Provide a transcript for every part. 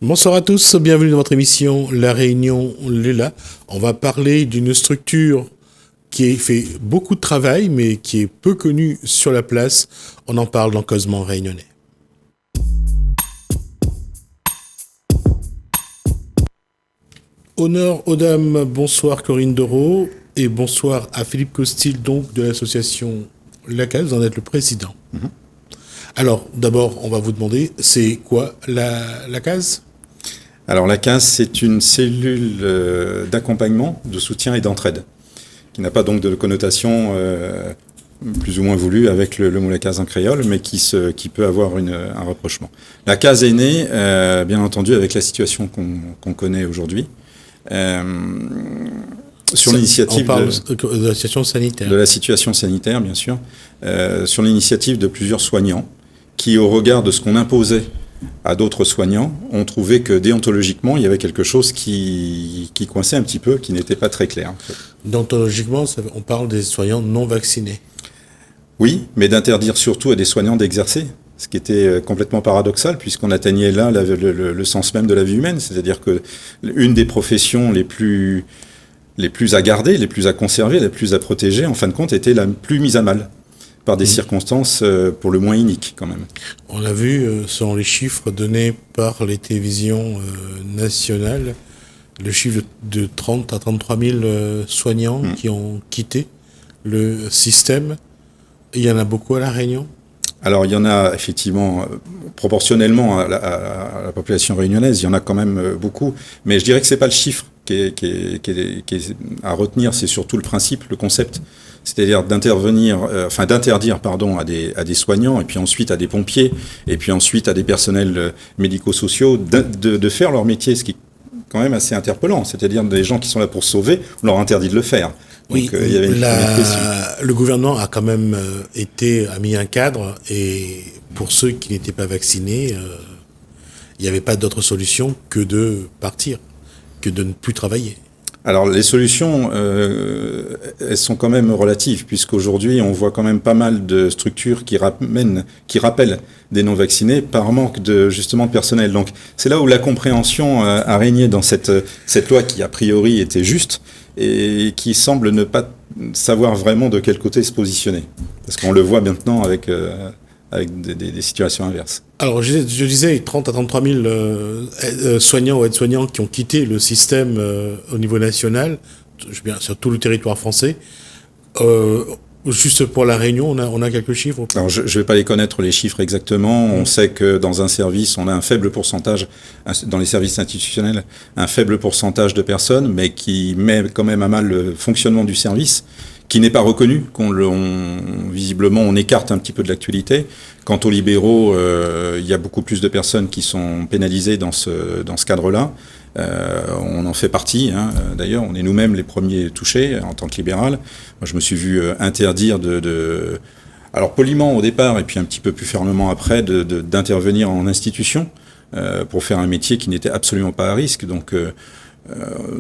Bonsoir à tous, bienvenue dans votre émission La Réunion Lula. On va parler d'une structure qui fait beaucoup de travail, mais qui est peu connue sur la place. On en parle dans Causement Réunionnais. Honneur aux dames, bonsoir Corinne Doro, et bonsoir à Philippe Costil, donc de l'association La Case, vous en êtes le président. Alors, d'abord, on va vous demander, c'est quoi la Case ? Alors la CASE, c'est une cellule d'accompagnement, de soutien et d'entraide, qui n'a pas donc de connotation plus ou moins voulue avec le mot la CASE en créole, mais qui peut avoir un rapprochement. La CASE est née, bien entendu, avec la situation qu'on connaît aujourd'hui, sur l'initiative on parle de la situation sanitaire. De la situation sanitaire, bien sûr, sur l'initiative de plusieurs soignants, qui, au regard de ce qu'on imposait à d'autres soignants, ont trouvé que déontologiquement, il y avait quelque chose qui coinçait un petit peu, qui n'était pas très clair. En fait. Déontologiquement, on parle des soignants non vaccinés. Oui, mais d'interdire surtout à des soignants d'exercer, ce qui était complètement paradoxal, puisqu'on atteignait là le sens même de la vie humaine, c'est-à-dire que une des professions les plus à garder, les plus à conserver, les plus à protéger, en fin de compte, était la plus mise à mal, par des circonstances pour le moins iniques quand même. On a vu, selon les chiffres donnés par les télévisions nationales, le chiffre de 30 à 33 000 soignants qui ont quitté le système. Il y en a beaucoup à La Réunion ? Alors il y en a effectivement, proportionnellement à la population réunionnaise, il y en a quand même beaucoup, mais je dirais que c'est pas le chiffre qui est à retenir, c'est surtout le principe, le concept. C'est-à-dire d'interdire à des soignants, et puis ensuite à des pompiers, et puis ensuite à des personnels médico-sociaux, de faire leur métier, ce qui est quand même assez interpellant. C'est-à-dire des gens qui sont là pour sauver, on leur interdit de le faire. Oui, donc, il y avait une première question. Le gouvernement a quand même a mis un cadre, et pour ceux qui n'étaient pas vaccinés, il n'y avait pas d'autre solution que de partir, que de ne plus travailler. Alors les solutions, elles sont quand même relatives, puisqu'aujourd'hui on voit quand même pas mal de structures qui rappellent des non-vaccinés par manque justement de personnel. Donc c'est là où la compréhension a régné dans cette loi qui a priori était juste et qui semble ne pas savoir vraiment de quel côté se positionner. Parce qu'on le voit maintenant avec des situations inverses. Alors, je disais 30 à 33 000 soignants ou aides-soignants qui ont quitté le système au niveau national, sur tout le territoire français. Juste pour La Réunion, on a quelques chiffres. Alors, je ne vais pas les connaître, les chiffres exactement. On sait que dans un service, on a un faible pourcentage, dans les services institutionnels, un faible pourcentage de personnes, mais qui met quand même à mal le fonctionnement du service, qui n'est pas reconnu, visiblement on écarte un petit peu de l'actualité. Quant aux libéraux, il y a beaucoup plus de personnes qui sont pénalisées dans ce cadre-là. On en fait partie, d'ailleurs, on est nous-mêmes les premiers touchés en tant que libéral. Moi je me suis vu interdire alors poliment au départ et puis un petit peu plus fermement après, d'intervenir en institution pour faire un métier qui n'était absolument pas à risque. Donc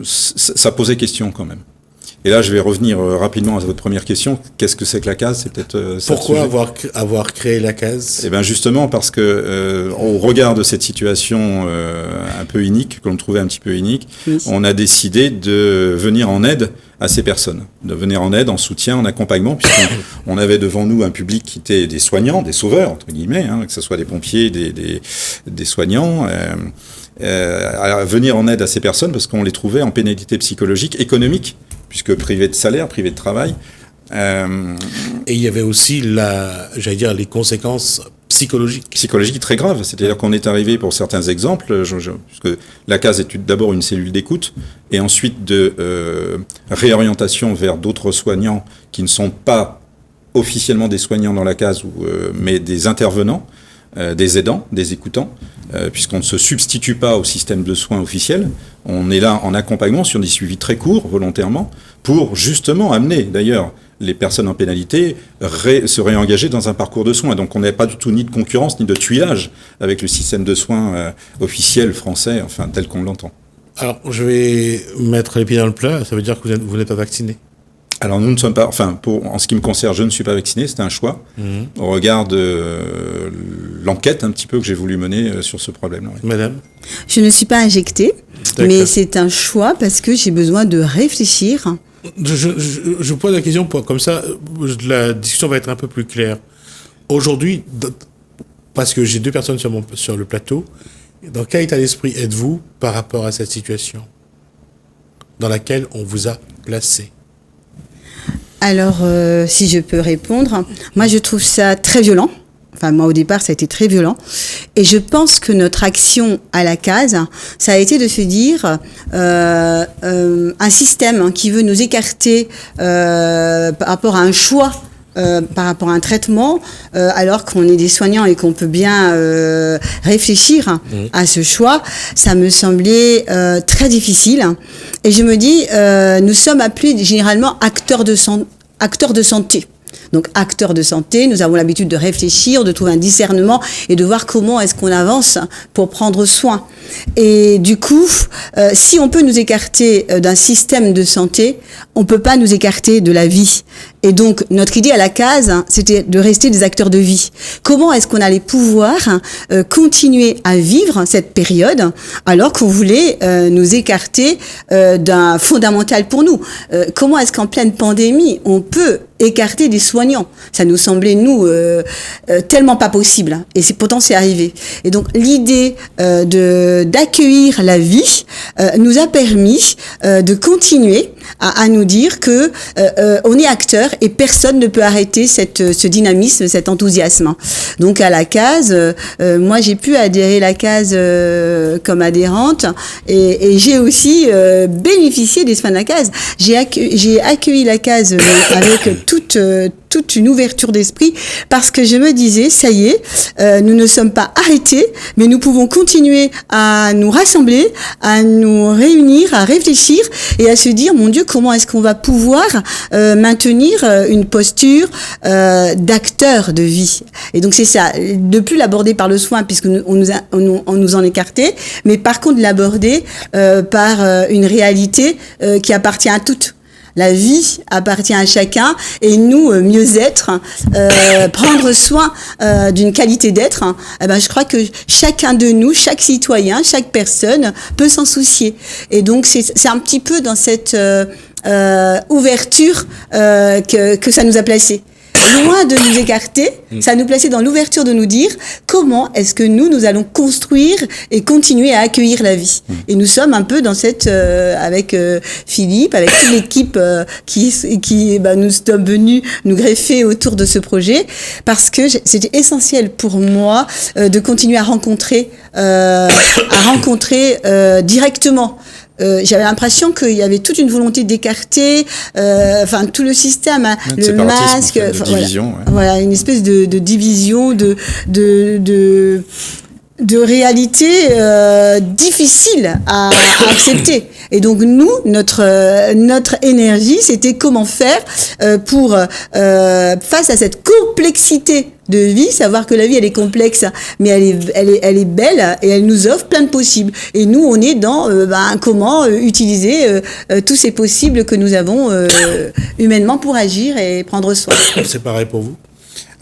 ça posait question quand même. Et là, je vais revenir rapidement à votre première question. Qu'est-ce que c'est que la CASE ? C'est peut-être Pourquoi avoir créé la CASE ? Eh bien, justement parce que, au regard de cette situation un peu inique, que l'on trouvait un petit peu inique, on a décidé de venir en aide à ces personnes, de venir en aide, en soutien, en accompagnement, puisqu'on avait devant nous un public qui était des soignants, des sauveurs entre guillemets, que ce soit des pompiers, des soignants. À venir en aide à ces personnes parce qu'on les trouvait en pénalité psychologique, économique, puisque privés de salaire, privés de travail. Et il y avait aussi les conséquences psychologiques. Psychologiques très graves. C'est-à-dire qu'on est arrivé, pour certains exemples, puisque la CASE est d'abord une cellule d'écoute, et ensuite de réorientation vers d'autres soignants qui ne sont pas officiellement des soignants dans la CASE, mais des intervenants, des aidants, des écoutants, puisqu'on ne se substitue pas au système de soins officiel. On est là en accompagnement sur des suivis très courts, volontairement, pour justement amener d'ailleurs les personnes en pénalité se réengager dans un parcours de soins. Donc on n'a pas du tout ni de concurrence, ni de tuilage avec le système de soins officiel français, tel qu'on l'entend. Alors je vais mettre les pieds dans le plat, ça veut dire que vous n'êtes pas vacciné ? Alors nous ne sommes pas, en ce qui me concerne, je ne suis pas vacciné, c'est un choix. Au regard de l'enquête un petit peu que j'ai voulu mener sur ce problème. Oui. Madame? Je ne suis pas injectée, mais c'est un choix parce que j'ai besoin de réfléchir. Je pose la question comme ça, la discussion va être un peu plus claire. Aujourd'hui, parce que j'ai deux personnes sur le plateau, dans quel état d'esprit êtes-vous par rapport à cette situation dans laquelle on vous a placé? Alors, si je peux répondre, moi je trouve ça très violent. Enfin, moi au départ, ça a été très violent. Et je pense que notre action à la case, ça a été de se dire un système qui veut nous écarter par rapport à un choix. Par rapport à un traitement, alors qu'on est des soignants et qu'on peut bien réfléchir à ce choix, ça me semblait très difficile. Et je me dis, nous sommes appelés généralement acteurs de santé. Donc, acteurs de santé, nous avons l'habitude de réfléchir, de trouver un discernement et de voir comment est-ce qu'on avance pour prendre soin. Et du coup, si on peut nous écarter d'un système de santé, on peut pas nous écarter de la vie. Et donc, notre idée à la case, c'était de rester des acteurs de vie. Comment est-ce qu'on allait pouvoir continuer à vivre cette période alors qu'on voulait nous écarter d'un fondamental pour nous? Comment est-ce qu'en pleine pandémie, on peut écarter des soignants? Ça nous semblait, nous, tellement pas possible. Et pourtant, c'est arrivé. Et donc, l'idée d'accueillir la vie nous a permis de continuer à nous dire que on est acteur et personne ne peut arrêter ce dynamisme, cet enthousiasme. Donc à la case, moi j'ai pu adhérer à la case comme adhérente et j'ai aussi bénéficié des soins de la case. J'ai accueilli la case avec toute une ouverture d'esprit parce que je me disais, ça y est, nous ne sommes pas arrêtés, mais nous pouvons continuer à nous rassembler, à nous réunir, à réfléchir et à se dire, mon Dieu, comment est-ce qu'on va pouvoir maintenir une posture d'acteur de vie. Et donc c'est ça, ne plus l'aborder par le soin puisque on nous en écartait, mais par contre l'aborder par une réalité qui appartient à toutes. La vie appartient à chacun et nous, mieux être, prendre soin d'une qualité d'être, je crois que chacun de nous, chaque citoyen, chaque personne peut s'en soucier. Et donc, c'est un petit peu dans cette ouverture que ça nous a placés. Loin de nous écarter, ça nous plaçait dans l'ouverture de nous dire comment est-ce que nous allons construire et continuer à accueillir la vie. Et nous sommes un peu dans cette, avec Philippe, avec toute l'équipe qui nous sommes venus nous greffer autour de ce projet, parce que c'était essentiel pour moi de continuer à rencontrer directement. J'avais l'impression qu'il y avait toute une volonté d'écarter, tout le système, le masque, en fait, de division, voilà, une espèce de division, de réalité difficile à accepter. Et donc nous, notre énergie, c'était comment faire pour face à cette complexité de vie, savoir que la vie elle est complexe, mais elle est belle et elle nous offre plein de possibles. Et nous, on est dans comment utiliser tous ces possibles que nous avons humainement pour agir et prendre soin. C'est pareil pour vous?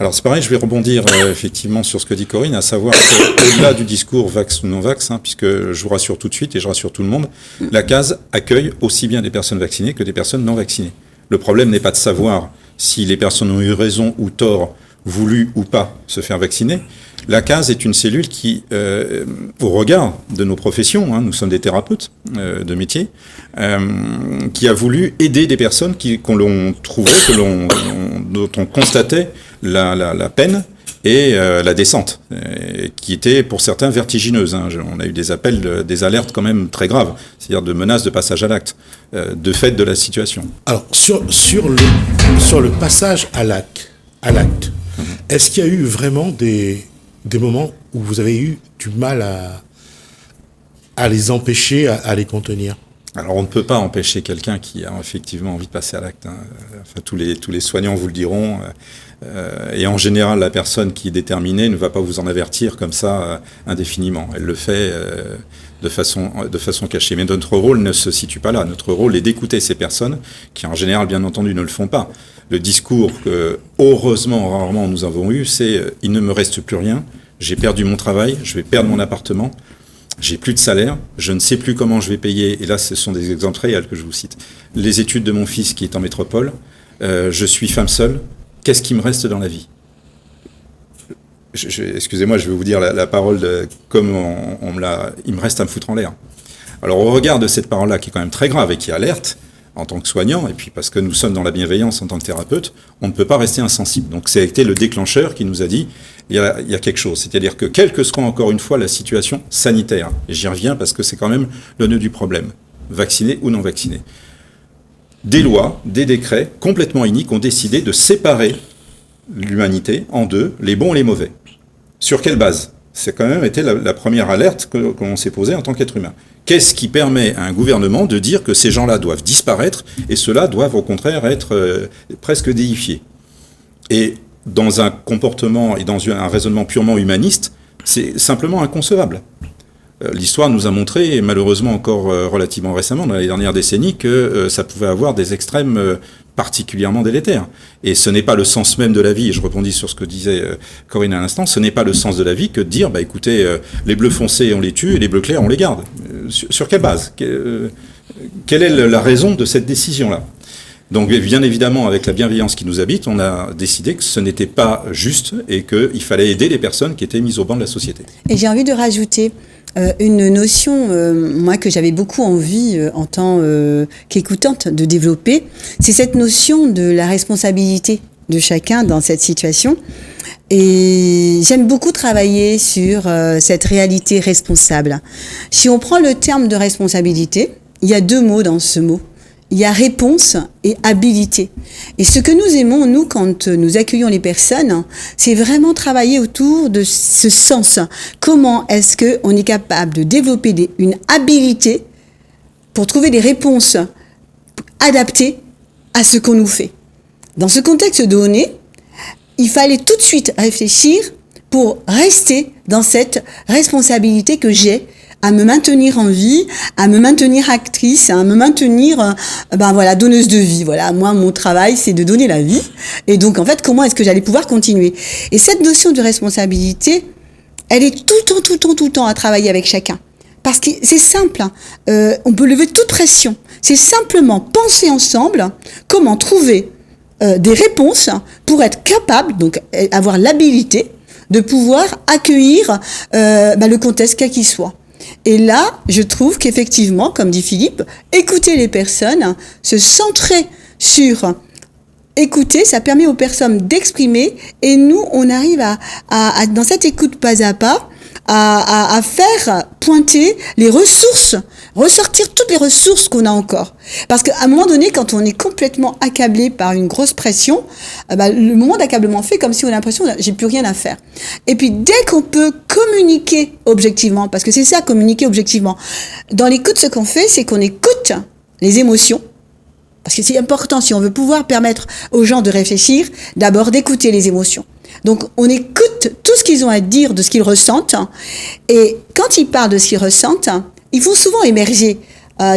Alors c'est pareil, je vais rebondir effectivement sur ce que dit Corinne, à savoir qu'au-delà du discours vax ou non vax, puisque je vous rassure tout de suite et je rassure tout le monde, la case accueille aussi bien des personnes vaccinées que des personnes non vaccinées. Le problème n'est pas de savoir si les personnes ont eu raison ou tort, voulu ou pas se faire vacciner. La case est une cellule qui, au regard de nos professions, nous sommes des thérapeutes de métier, qui a voulu aider des personnes qu'on l'on trouvait, dont on constatait la peine et la descente, qui était pour certains vertigineuse. On a eu des appels, des alertes quand même très graves, c'est-à-dire de menaces de passage à l'acte, de fait de la situation. Alors, sur le passage à l'acte, est-ce qu'il y a eu vraiment des moments où vous avez eu du mal à les empêcher, à les contenir? Alors on ne peut pas empêcher quelqu'un qui a effectivement envie de passer à l'acte. Enfin, tous les soignants vous le diront. Et en général, la personne qui est déterminée ne va pas vous en avertir comme ça indéfiniment. Elle le fait de façon cachée. Mais notre rôle ne se situe pas là. Notre rôle est d'écouter ces personnes qui, en général, bien entendu, ne le font pas. Le discours que, heureusement, rarement nous avons eu, c'est « il ne me reste plus rien, j'ai perdu mon travail, je vais perdre mon appartement, j'ai plus de salaire, je ne sais plus comment je vais payer, et là ce sont des exemples réels que je vous cite, les études de mon fils qui est en métropole, je suis femme seule, qu'est-ce qui me reste dans la vie ? Excusez-moi, je vais vous dire la parole comme il me reste à me foutre en l'air. Alors au regard de cette parole-là qui est quand même très grave et qui alerte, en tant que soignant, et puis parce que nous sommes dans la bienveillance en tant que thérapeute, on ne peut pas rester insensible. Donc ça a été le déclencheur qui nous a dit, il y a quelque chose. C'est-à-dire que quelle que soit encore une fois la situation sanitaire, et j'y reviens parce que c'est quand même le nœud du problème, vacciné ou non vacciné, des lois, des décrets complètement iniques ont décidé de séparer l'humanité en deux, les bons et les mauvais. Sur quelle base ? C'est quand même été la première alerte qu'on s'est posée en tant qu'être humain. Qu'est-ce qui permet à un gouvernement de dire que ces gens-là doivent disparaître et ceux-là doivent au contraire être presque déifiés ? Et dans un comportement et dans un raisonnement purement humaniste, c'est simplement inconcevable. L'histoire nous a montré, et malheureusement encore relativement récemment, dans les dernières décennies, que ça pouvait avoir des extrêmes particulièrement délétères. Et ce n'est pas le sens même de la vie, et je rebondis sur ce que disait Corinne à l'instant, ce n'est pas le sens de la vie que de dire, écoutez, les bleus foncés on les tue et les bleus clairs on les garde. Sur quelle base ? Quelle est la raison de cette décision-là ? Donc bien évidemment, avec la bienveillance qui nous habite, on a décidé que ce n'était pas juste et qu'il fallait aider les personnes qui étaient mises au banc de la société. Et j'ai envie de rajouter une notion, moi, que j'avais beaucoup envie, en tant qu'écoutante, de développer, c'est cette notion de la responsabilité de chacun dans cette situation. Et j'aime beaucoup travailler sur cette réalité responsable. Si on prend le terme de responsabilité, il y a deux mots dans ce mot. Il y a réponse et habilité. Et ce que nous aimons, nous, quand nous accueillons les personnes, c'est vraiment travailler autour de ce sens. Comment est-ce qu'on est capable de développer une habilité pour trouver des réponses adaptées à ce qu'on nous fait. Dans ce contexte donné, il fallait tout de suite réfléchir pour rester dans cette responsabilité que j'ai à me maintenir en vie, à me maintenir actrice, à me maintenir, donneuse de vie. Voilà, moi, mon travail, c'est de donner la vie. Et donc, en fait, comment est-ce que j'allais pouvoir continuer ? Et cette notion de responsabilité, elle est tout le temps à travailler avec chacun. Parce que c'est simple, on peut lever toute pression. C'est simplement penser ensemble comment trouver des réponses pour être capable, donc avoir l'habilité de pouvoir accueillir le contexte quel qu'il soit. Et là, je trouve qu'effectivement, comme dit Philippe, écouter les personnes, se centrer sur écouter, ça permet aux personnes d'exprimer, et nous, on arrive à dans cette écoute pas à pas, à faire pointer les ressources, ressortir toutes les ressources qu'on a encore. Parce qu'à un moment donné, quand on est complètement accablé par une grosse pression, le moment d'accablement fait comme si on a l'impression que j'ai plus rien à faire. Et puis dès qu'on peut communiquer objectivement, parce que c'est ça, communiquer objectivement, dans l'écoute, ce qu'on fait, c'est qu'on écoute les émotions. Parce que c'est important, si on veut pouvoir permettre aux gens de réfléchir, d'abord d'écouter les émotions. Donc, on écoute tout ce qu'ils ont à dire de ce qu'ils ressentent. Et quand ils parlent de ce qu'ils ressentent, ils font souvent émerger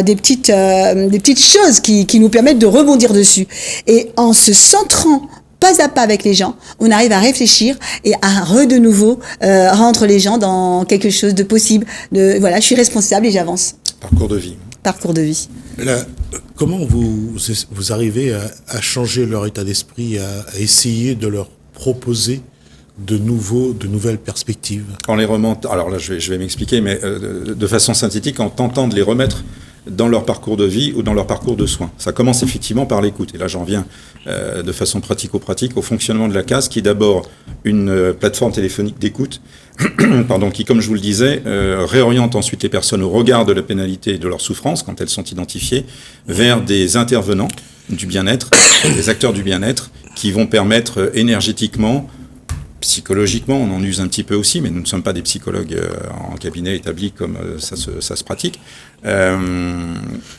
des petites choses qui nous permettent de rebondir dessus. Et en se centrant pas à pas avec les gens, on arrive à réfléchir et à de nouveau rendre les gens dans quelque chose de possible. Je suis responsable et j'avance. Parcours de vie. Parcours de vie. Là, comment vous arrivez à changer leur état d'esprit, à essayer de leur proposer de nouvelles perspectives? En les remontant, alors là je vais m'expliquer, mais de façon synthétique, en tentant de les remettre dans leur parcours de vie ou dans leur parcours de soins. Ça commence effectivement par l'écoute. Et là j'en viens de façon pratico-pratique au fonctionnement de la CASE, qui est d'abord une plateforme téléphonique d'écoute, qui, comme je vous le disais, réoriente ensuite les personnes au regard de la pénalité et de leur souffrance, quand elles sont identifiées, vers des intervenants du bien-être, des acteurs du bien-être, qui vont permettre énergétiquement, psychologiquement, on en use un petit peu aussi, mais nous ne sommes pas des psychologues en cabinet établis comme ça se pratique,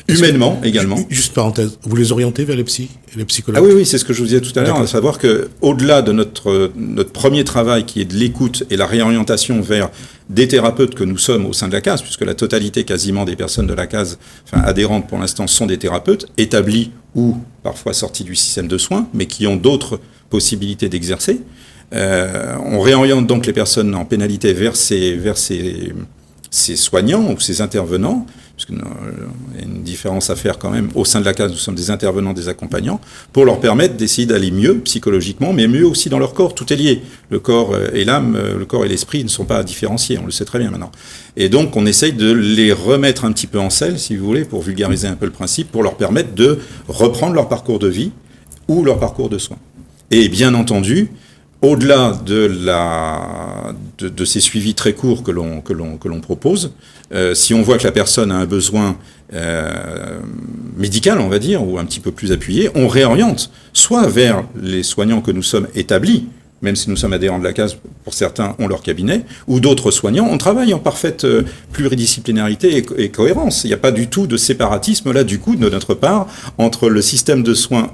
humainement également. Juste parenthèse, vous les orientez vers les psychologues? Ah oui, c'est ce que je vous disais tout à l'heure, à savoir que au-delà de notre premier travail qui est de l'écoute et la réorientation vers des thérapeutes que nous sommes au sein de la CASE, puisque la totalité quasiment des personnes de la CASE, adhérentes pour l'instant, sont des thérapeutes établis ou parfois sortis du système de soins, mais qui ont d'autres possibilités d'exercer. On réoriente donc les personnes en pénalité vers ces soignants ou ces intervenants, parce qu'il y a une différence à faire quand même. Au sein de la case, nous sommes des intervenants, des accompagnants, pour leur permettre d'essayer d'aller mieux psychologiquement, mais mieux aussi dans leur corps. Tout est lié. Le corps et l'âme, le corps et l'esprit ne sont pas différenciés, on le sait très bien maintenant. Et donc, on essaye de les remettre un petit peu en selle, si vous voulez, pour vulgariser un peu le principe, pour leur permettre de reprendre leur parcours de vie ou leur parcours de soins. Et bien entendu, au-delà de ces suivis très courts que l'on propose, si on voit que la personne a un besoin médical, on va dire, ou un petit peu plus appuyé, on réoriente soit vers les soignants que nous sommes établis, même si nous sommes adhérents de la case, pour certains ont leur cabinet, ou d'autres soignants. On travaille en parfaite pluridisciplinarité et cohérence. Il n'y a pas du tout de séparatisme, là, du coup, de notre part, entre le système de soins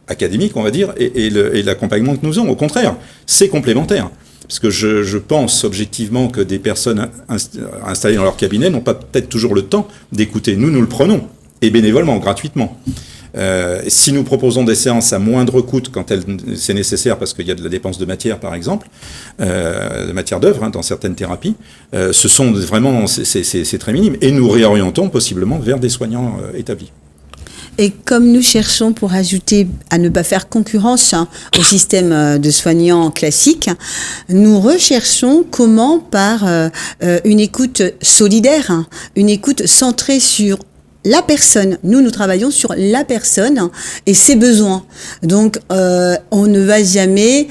académique, on va dire, et l'accompagnement que nous avons. Au contraire, c'est complémentaire. Parce que je pense objectivement que des personnes installées dans leur cabinet n'ont pas peut-être toujours le temps d'écouter. Nous le prenons, et bénévolement, gratuitement. Si nous proposons des séances à moindre coût quand c'est nécessaire, parce qu'il y a de la dépense de matière, par exemple, de matière d'œuvre, dans certaines thérapies, ce sont vraiment, c'est très minime. Et nous réorientons possiblement vers des soignants établis. Et comme nous cherchons, pour ajouter, à ne pas faire concurrence au système de soignants classique, nous recherchons comment, par une écoute solidaire, une écoute centrée sur la personne. Nous travaillons sur la personne et ses besoins. Donc, on ne va jamais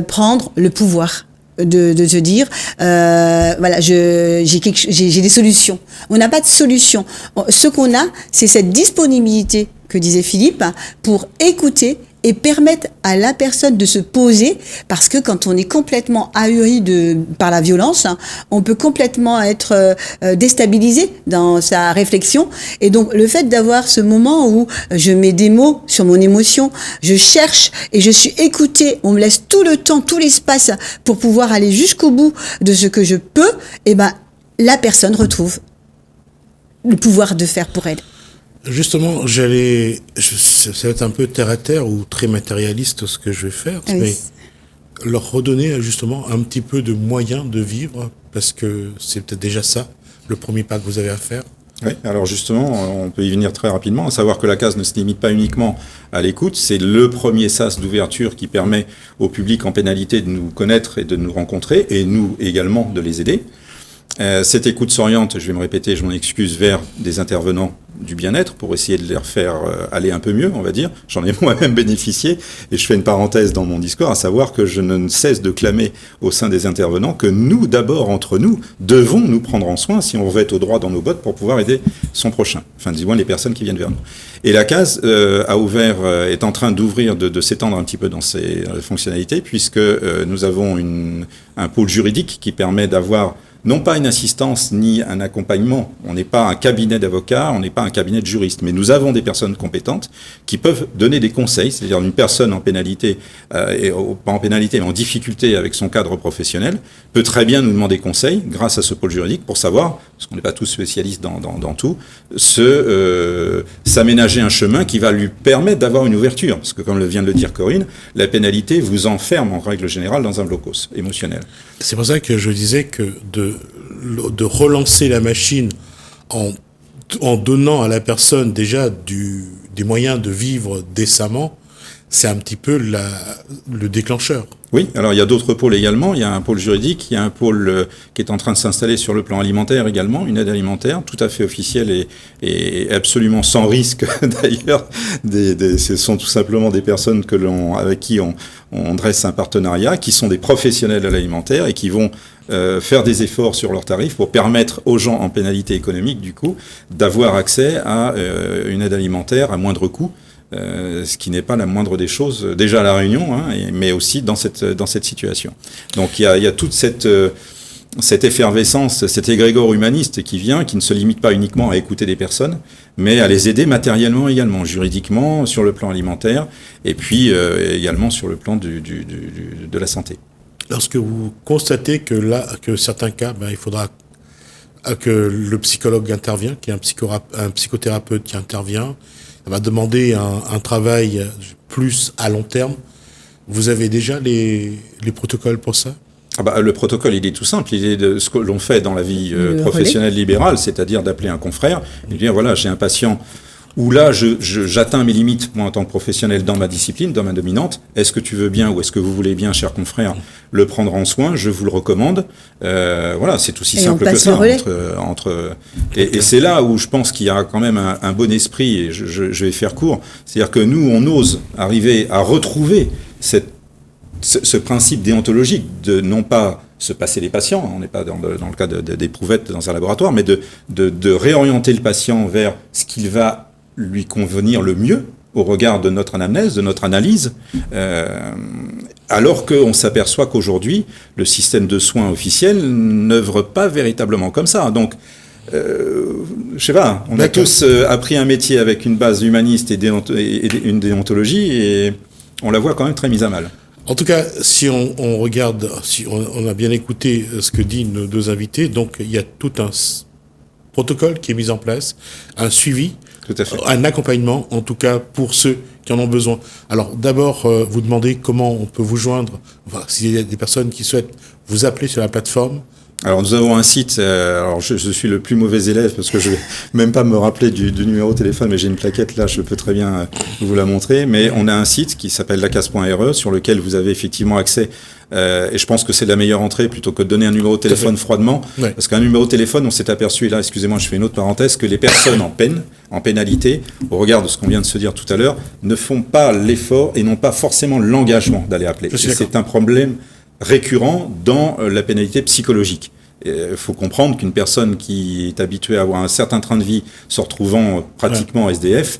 prendre le pouvoir de se dire voilà, j'ai des solutions. On n'a pas de solution. Ce qu'on a, c'est cette disponibilité que disait Philippe pour écouter et permettre à la personne de se poser, parce que quand on est complètement ahuri par la violence, on peut complètement être déstabilisé dans sa réflexion. Et donc, le fait d'avoir ce moment où je mets des mots sur mon émotion, je cherche et je suis écoutée, on me laisse tout le temps, tout l'espace pour pouvoir aller jusqu'au bout de ce que je peux, et ben, la personne retrouve le pouvoir de faire pour elle. Justement, ça va être un peu terre à terre ou très matérialiste ce que je vais faire, oui. Mais leur redonner justement un petit peu de moyens de vivre, parce que c'est peut-être déjà ça, le premier pas que vous avez à faire. Oui, alors justement, on peut y venir très rapidement, à savoir que la case ne se limite pas uniquement à l'écoute, c'est le premier sas d'ouverture qui permet au public en pénalité de nous connaître et de nous rencontrer, et nous également de les aider. Cette écoute s'oriente, je vais me répéter, je m'en excuse, vers des intervenants du bien-être pour essayer de les faire aller un peu mieux, on va dire. J'en ai moi-même bénéficié et je fais une parenthèse dans mon discours, à savoir que je ne cesse de clamer au sein des intervenants que nous, d'abord, entre nous, devons nous prendre en soin si on veut être au droit dans nos bottes pour pouvoir aider son prochain, enfin du moins les personnes qui viennent vers nous. Et la case a ouvert, est en train d'ouvrir, de s'étendre un petit peu dans ses fonctionnalités, puisque nous avons un pôle juridique qui permet d'avoir non pas une assistance ni un accompagnement. On n'est pas un cabinet d'avocats, on n'est pas un cabinet de juristes, mais nous avons des personnes compétentes qui peuvent donner des conseils, c'est-à-dire une personne en pénalité, pas en pénalité, mais en difficulté avec son cadre professionnel, peut très bien nous demander conseil grâce à ce pôle juridique pour savoir, parce qu'on n'est pas tous spécialistes dans tout, s'aménager un chemin qui va lui permettre d'avoir une ouverture. Parce que comme vient de le dire Corinne, la pénalité vous enferme en règle générale dans un blocos émotionnel. C'est pour ça que je disais que de relancer la machine en donnant à la personne déjà des moyens de vivre décemment, c'est un petit peu le déclencheur. Oui, alors il y a d'autres pôles également, il y a un pôle juridique, il y a un pôle qui est en train de s'installer sur le plan alimentaire également, une aide alimentaire tout à fait officielle et absolument sans risque d'ailleurs. Ce sont tout simplement des personnes avec qui on dresse un partenariat, qui sont des professionnels de l'alimentaire et qui vont faire des efforts sur leurs tarifs pour permettre aux gens en pénalité économique, du coup, d'avoir accès à une aide alimentaire à moindre coût. Ce qui n'est pas la moindre des choses, déjà à La Réunion, mais aussi dans cette situation. Donc il y a toute cette effervescence, cet égrégore humaniste qui vient, qui ne se limite pas uniquement à écouter des personnes, mais à les aider matériellement également, juridiquement, sur le plan alimentaire, et puis également sur le plan de la santé. Lorsque vous constatez que certains cas, il faudra que le psychologue intervienne, qu'il y ait un psychothérapeute qui intervient, ça va demander un travail plus à long terme. Vous avez déjà les protocoles pour ça? Le protocole, il est tout simple. Il est de ce que l'on fait dans la vie professionnelle libérale, c'est-à-dire d'appeler un confrère et de dire voilà, j'ai un patient où là, j'atteins mes limites, moi, en tant que professionnel, dans ma discipline, dans ma dominante. Est-ce que tu veux bien, ou est-ce que vous voulez bien, cher confrère, le prendre en soin? Je vous le recommande. Voilà, c'est aussi simple que ça. Et c'est là où je pense qu'il y a quand même un bon esprit, et je vais faire court. C'est-à-dire que nous, on ose arriver à retrouver ce principe déontologique de non pas se passer les patients, on n'est pas dans le cas d'éprouvettes dans un laboratoire, mais de réorienter le patient vers ce qu'il va lui convenir le mieux au regard de notre anamnèse, de notre analyse, alors qu'on s'aperçoit qu'aujourd'hui, le système de soins officiel n'œuvre pas véritablement comme ça. Donc, je sais pas, on a tous appris un métier avec une base humaniste et une déontologie, et on la voit quand même très mise à mal. En tout cas, si on regarde, si on a bien écouté ce que disent nos deux invités, donc il y a tout un protocole qui est mis en place, un suivi, tout à fait, un accompagnement, en tout cas pour ceux qui en ont besoin. Alors d'abord, vous demandez comment on peut vous joindre, enfin, s'il y a des personnes qui souhaitent vous appeler sur la plateforme. Alors nous avons un site, alors je suis le plus mauvais élève parce que je vais même pas me rappeler du numéro de téléphone, mais j'ai une plaquette là, je peux très bien vous la montrer, mais on a un site qui s'appelle lacas.re sur lequel vous avez effectivement accès, et je pense que c'est la meilleure entrée plutôt que de donner un numéro de téléphone froidement, parce qu'un numéro de téléphone, on s'est aperçu, et là excusez-moi je fais une autre parenthèse, que les personnes en pénalité, au regard de ce qu'on vient de se dire tout à l'heure, ne font pas l'effort et n'ont pas forcément l'engagement d'aller appeler. C'est un problème récurrent dans la pénalité psychologique. Il faut comprendre qu'une personne qui est habituée à avoir un certain train de vie, se retrouvant pratiquement SDF,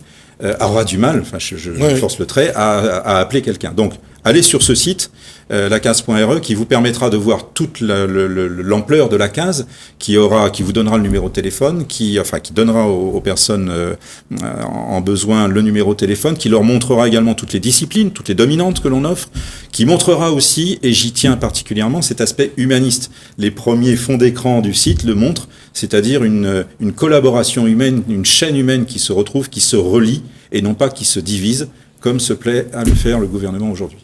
aura du mal, enfin je force le trait, à appeler quelqu'un. Donc, allez sur ce site, lacas.re, qui vous permettra de voir toute l'ampleur de la case, qui vous donnera le numéro de téléphone, qui donnera aux personnes en besoin le numéro de téléphone, qui leur montrera également toutes les disciplines, toutes les dominantes que l'on offre, qui montrera aussi, et j'y tiens particulièrement, cet aspect humaniste. Les premiers fonds d'écran du site le montrent, c'est-à-dire une collaboration humaine, une chaîne humaine qui se retrouve, qui se relie, et non pas qui se divise, comme se plaît à le faire le gouvernement aujourd'hui.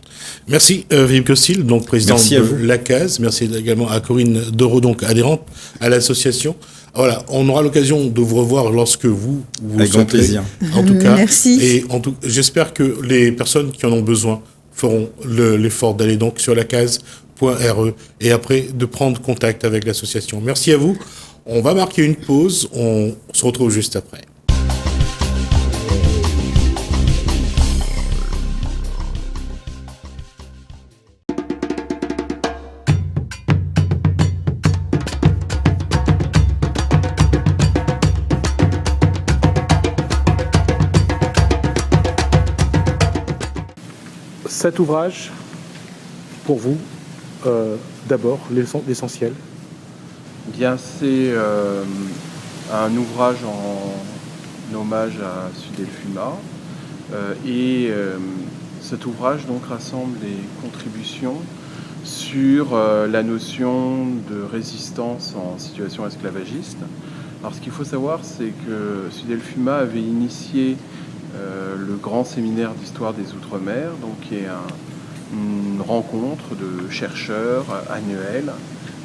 Merci Philippe Costil, donc président de l'ACAS. Merci également à Corinne Dereau, donc adhérente à l'association. Voilà, on aura l'occasion de vous revoir lorsque vous avec grand plaisir. En tout cas, merci. Et j'espère que les personnes qui en ont besoin feront l'effort d'aller donc sur lacas.re et après de prendre contact avec l'association. Merci à vous. On va marquer une pause. On se retrouve juste après. Cet ouvrage, pour vous, d'abord, l'essentiel? Bien, c'est un ouvrage en hommage à Sudelfuma. Cet ouvrage donc rassemble les contributions sur la notion de résistance en situation esclavagiste. Alors, ce qu'il faut savoir, c'est que Sudelfuma avait initié le grand séminaire d'histoire des Outre-mer, donc qui est une rencontre de chercheurs annuelle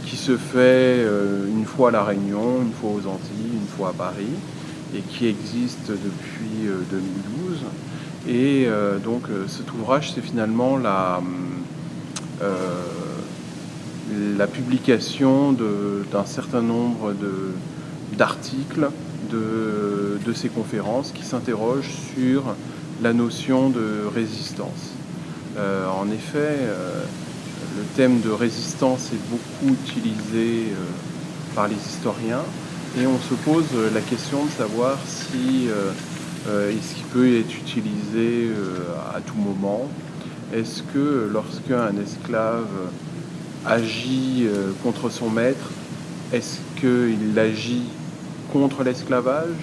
qui se fait une fois à La Réunion, une fois aux Antilles, une fois à Paris, et qui existe depuis 2012. Et donc cet ouvrage, c'est finalement la publication d'un certain nombre d'articles de ces conférences qui s'interrogent sur la notion de résistance. En effet, le thème de résistance est beaucoup utilisé par les historiens et on se pose la question de savoir si est-ce qu'il peut être utilisé à tout moment. Est-ce que lorsqu'un esclave agit contre son maître, est-ce qu'il agit contre l'esclavage?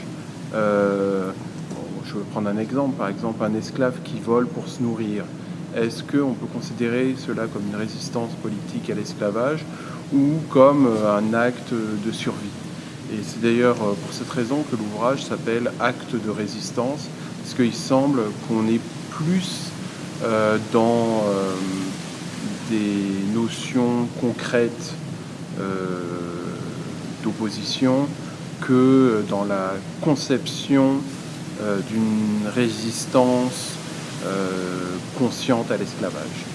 Je vais prendre un exemple, par exemple un esclave qui vole pour se nourrir. Est-ce qu'on peut considérer cela comme une résistance politique à l'esclavage ou comme un acte de survie? Et c'est d'ailleurs pour cette raison que l'ouvrage s'appelle « Acte de résistance », parce qu'il semble qu'on est plus dans des notions concrètes d'opposition que dans la conception d'une résistance consciente à l'esclavage.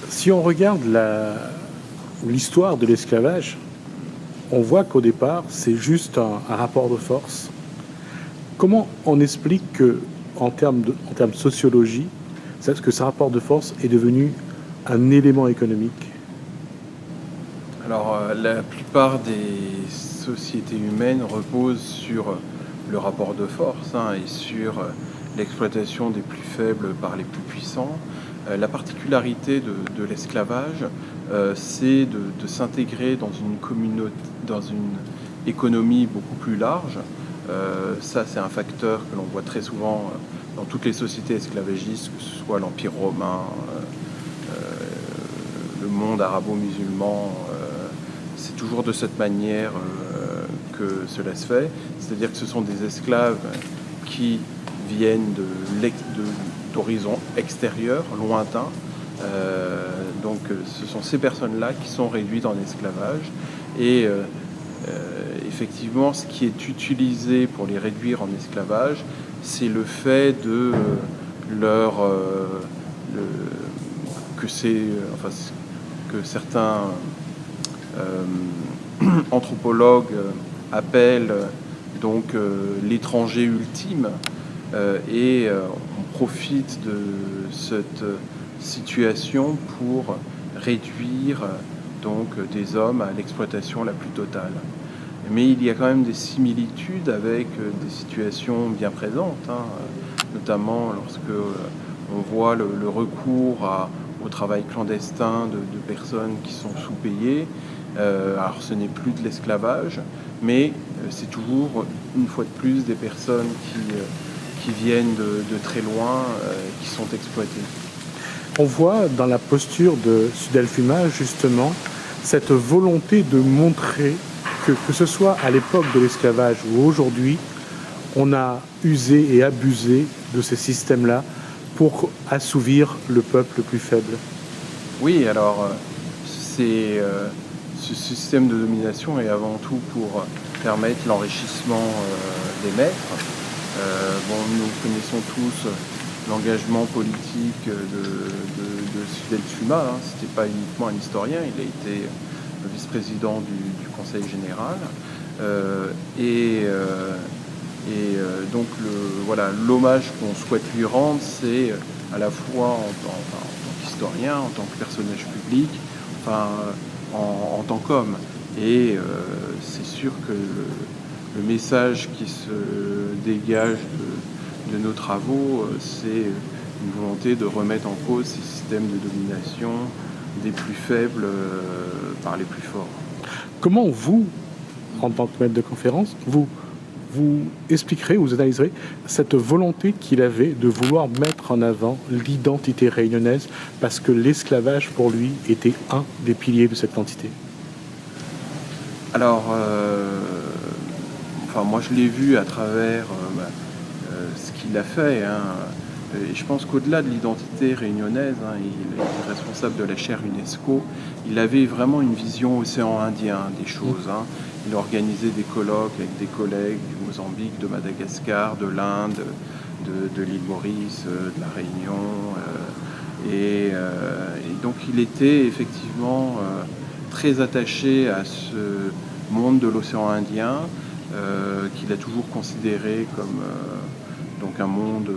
Si on regarde l'histoire de l'esclavage, on voit qu'au départ, c'est juste un rapport de force. Comment on explique que, en termes de sociologie, que ce rapport de force est devenu un élément économique? Alors, la plupart des sociétés humaines reposent sur le rapport de force et sur l'exploitation des plus faibles par les plus puissants. La particularité de l'esclavage, c'est de s'intégrer dans une communauté, dans une économie beaucoup plus large. Ça, c'est un facteur que l'on voit très souvent dans toutes les sociétés esclavagistes, que ce soit l'Empire romain, le monde arabo-musulman. C'est toujours de cette manière que cela se fait. C'est-à-dire que ce sont des esclaves qui viennent d'horizons extérieurs, lointains. Donc ce sont ces personnes-là qui sont réduites en esclavage. Et effectivement, ce qui est utilisé pour les réduire en esclavage, c'est le fait de que certains anthropologues appellent donc l'étranger ultime, et on profite de cette situation pour réduire donc des hommes à l'exploitation la plus totale. Mais il y a quand même des similitudes avec des situations bien présentes, notamment lorsque on voit le recours au travail clandestin de personnes qui sont sous-payées. Alors ce n'est plus de l'esclavage, mais c'est toujours, une fois de plus, des personnes qui viennent de très loin, qui sont exploitées. On voit dans la posture de Sudelfuma, justement, cette volonté de montrer que ce soit à l'époque de l'esclavage ou aujourd'hui, on a usé et abusé de ces systèmes-là pour assouvir le peuple le plus faible. Oui, alors ce système de domination est avant tout pour permettre l'enrichissement des maîtres. Nous connaissons tous l'engagement politique de Sudelfuma. C'était pas uniquement un historien, il a été vice-président du Conseil général. Donc l'hommage qu'on souhaite lui rendre, c'est à la fois en tant qu'historien, en tant que personnage public, en tant qu'homme. Et c'est sûr que le message qui se dégage de nos travaux, c'est une volonté de remettre en cause ces systèmes de domination des plus faibles par les plus forts. Comment vous, en tant que maître de conférence, vous expliquerez, vous analyserez cette volonté qu'il avait de vouloir mettre en avant l'identité réunionnaise, parce que l'esclavage pour lui était un des piliers de cette identité? Alors, moi je l'ai vu à travers ce qu'il a fait. Et je pense qu'au-delà de l'identité réunionnaise, il est responsable de la chaire UNESCO, il avait vraiment une vision océan Indien des choses. Il organisait des colloques avec des collègues du Mozambique, de Madagascar, de l'Inde, de l'île Maurice, de la Réunion. Et donc il était effectivement très attaché à ce monde de l'océan Indien, qu'il a toujours considéré comme donc un monde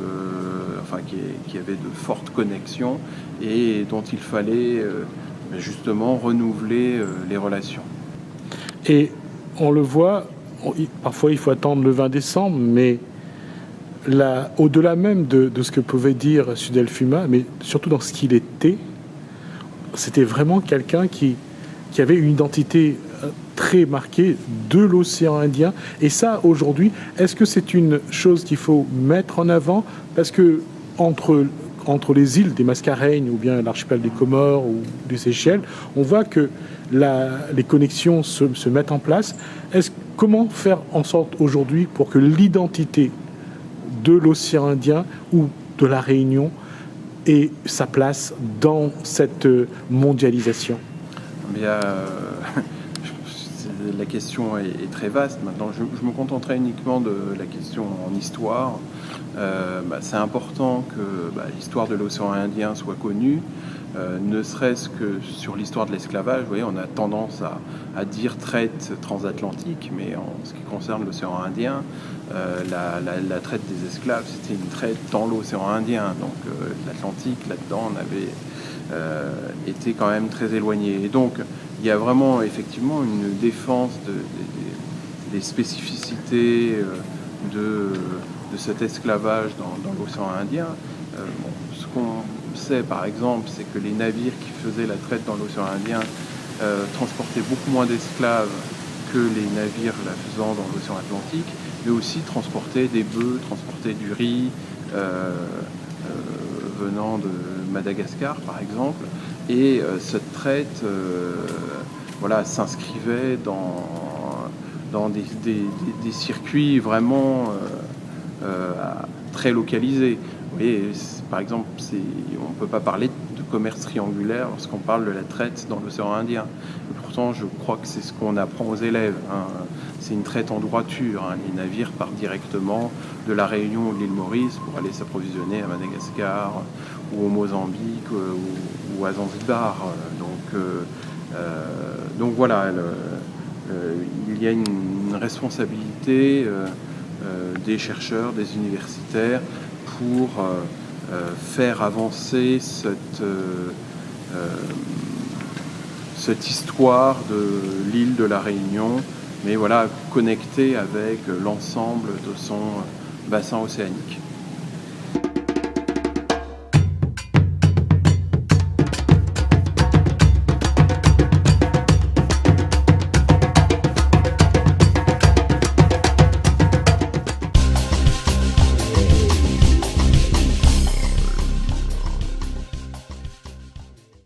qui avait de fortes connexions et dont il fallait justement renouveler les relations. Et on le voit, parfois il faut attendre le 20 décembre, mais au-delà même de ce que pouvait dire Sudelfuma, mais surtout dans ce qu'il était, c'était vraiment quelqu'un qui avait une identité très marquée de l'océan Indien. Et ça, aujourd'hui, est-ce que c'est une chose qu'il faut mettre en avant? Parce que entre les îles des Mascareignes ou bien l'archipel des Comores ou des Seychelles, on voit que les connexions se mettent en place. Comment faire en sorte aujourd'hui pour que l'identité de l'océan Indien ou de la Réunion et sa place dans cette mondialisation? Mais, la question est très vaste. Maintenant, je me contenterai uniquement de la question en histoire. C'est important que l'histoire de l'océan Indien soit connue, ne serait-ce que sur l'histoire de l'esclavage. Vous voyez, on a tendance à dire traite transatlantique, mais en ce qui concerne l'océan Indien, la traite des esclaves, c'était une traite dans l'océan Indien. Donc l'Atlantique, là-dedans, on avait été quand même très éloigné. Et donc, il y a vraiment effectivement une défense des spécificités de cet esclavage dans l'océan Indien. Ce qu'on sait par exemple, c'est que les navires qui faisaient la traite dans l'océan Indien transportaient beaucoup moins d'esclaves que les navires la faisant dans l'océan Atlantique, mais aussi transportaient des bœufs, transportaient du riz venant de Madagascar par exemple. Et cette traite s'inscrivait dans des circuits vraiment très localisés. Vous voyez, par exemple, on ne peut pas parler de commerce triangulaire lorsqu'on parle de la traite dans l'océan Indien. Et pourtant, je crois que c'est ce qu'on apprend aux élèves. C'est une traite en droiture. Les navires partent directement de la Réunion ou de l'île Maurice pour aller s'approvisionner à Madagascar ou au Mozambique ou à Zanzibar. Donc voilà, il y a une responsabilité des chercheurs, des universitaires pour faire avancer cette histoire de l'île de la Réunion, mais voilà, connectée avec l'ensemble de son bassin océanique.